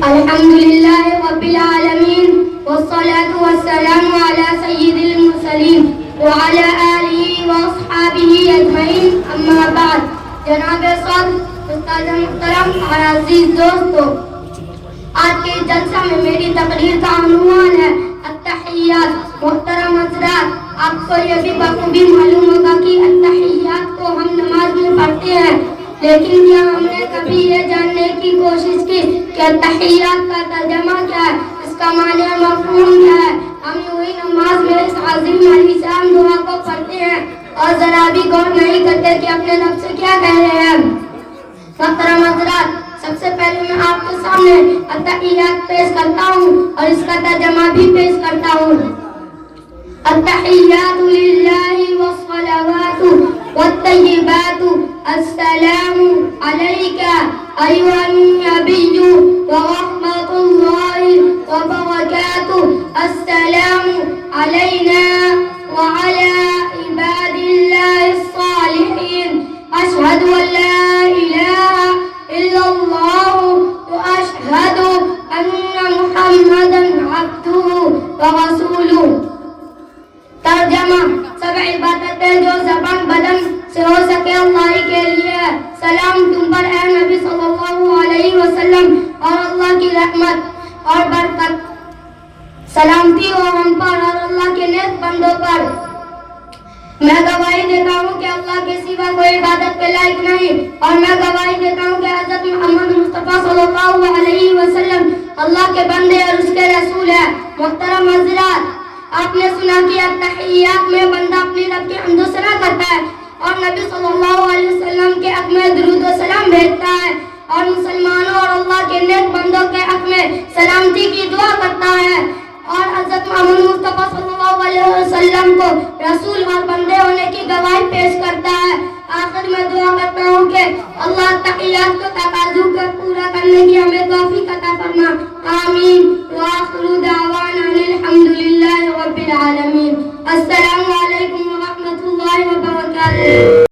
الحمد لله رب العالمين والصلاة والسلام على سيد المرسلين وعلى آله وأصحابه أجمعين أما بعد. جناب صدر استاد محترم اور عزیز دوستو، آج کے جلسہ میں میری تقریر کا عنوان ہے التحیات. محترم حضرات، آپ کو یہ بھی بخوبی معلوم ہوگا کہ التحیات کو ہم نماز میں پڑھتے ہیں، لیکن کیا ہم نے کبھی یہ جاننے کی کوشش کی کہ التحیات کا ترجمہ کیا ہے، اس کا معنی اور مفہوم کیا ہے؟ ہم یوں ہی نماز میں اس عظیم الشان دعا کو پڑھتے ہیں اور ذرا بھی غور نہیں کرتے کہ اپنے رب سے کیا کہہ رہے ہیں. محترم حضرات، سب سے پہلے میں آپ کے سامنے التحیات پیش کرتا ہوں اور اس کا ترجمہ بھی پیش کرتا ہوں. التحیات للہ والصلوات والطیبات السلام علیک ایھا النبی ورحمۃ اللہ وبرکاتہ. السلام علینا وعلی عباد اللہ الصالحین. اشہد ان لا الہ الا اللہ واشہد ان محمدا عبدہ ورسولہ. ترجمہ: سب عبادتیں جو زبان بدن سے ہو سکے اللہ کے لیے. سلام تم پر اے نبی صلی اللہ علیہ وسلم اور اللہ کی رحمت اور برکت. سلامتی ہو ہم پر اور اللہ کے نیک بندوں پر. میں گواہی دیتا ہوں کہ اللہ کے سوا کوئی عبادت کے لائق نہیں، اور میں گواہی دیتا ہوں کہ حضرت محمد مصطفیٰ صلی اللہ علیہ وسلم اللہ کے بندے اور اس کے رسول ہیں. محترم حضرات، آپ نے سنا کہ التحیات میں بندہ اپنی رب کی حمد و ثنا کرتا ہے اور نبی صلی اللہ علیہ وسلم کے حق میں درود و سلام بھیجتا ہے، اور مسلمانوں اور اللہ کے نیک بندوں کے حق میں سلامتی کی دعا کرتا ہے، اور حضرت محمد مصطفیٰ صلی اللہ علیہ وسلم کو رسول اور بندے ہونے کی گواہی پیش کرتا ہے. آخر میں دعا کرتا ہوں کہ اللہ